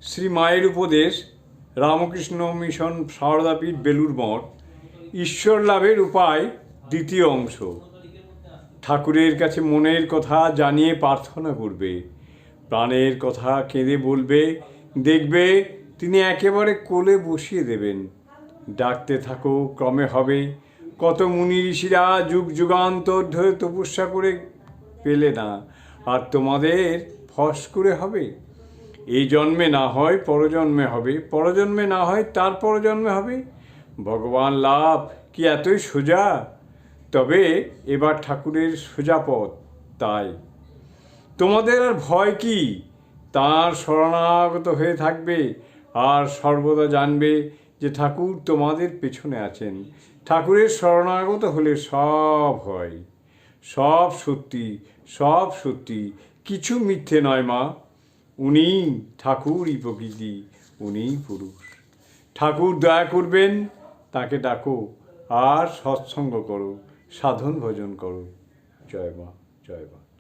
শ্রী মায়ের উপদেশ, রামকৃষ্ণ মিশন, সারদাপীঠ, বেলুড় মঠ। ঈশ্বর লাভের উপায়, দ্বিতীয় অংশ। ঠাকুরের কাছে মনের কথা জানিয়ে প্রার্থনা করবে, প্রাণের কথা কেঁদে বলবে, দেখবে তিনি একেবারে কোলে বসিয়ে দেবেন। ডাকতে থাকো, ক্রমে হবে। কত মুনি ঋষিরা যুগ যুগান্তর ধরে তপস্যা করে পেলে না, আর তোমাদের ফস করে হবে। এই জন্মে না হয় পরজন্মে হবে, পরজন্মে না হয় তার পরজন্মে হবে। ভগবান লাভ কি এতই সোজা? তবে এবার ঠাকুরের সোজা পথ। তাই তোমাদের আর ভয় কি? তাঁর শরণাগত হয়ে থাকবে, আর সর্বদা জানবে যে ঠাকুর তোমাদের পেছনে আছেন। ঠাকুরের শরণাগত হলে সব হয়, সব সত্যি, সব সত্যি, কিছু মিথ্যে নয় মা। উনি ঠাকুরই প্রকৃতি, উনিই পুরুষ। ঠাকুর দয়া করবেন, তাকে ডাকো আর সৎসঙ্গ করো, সাধন ভজন করো। জয় মা, জয় মা।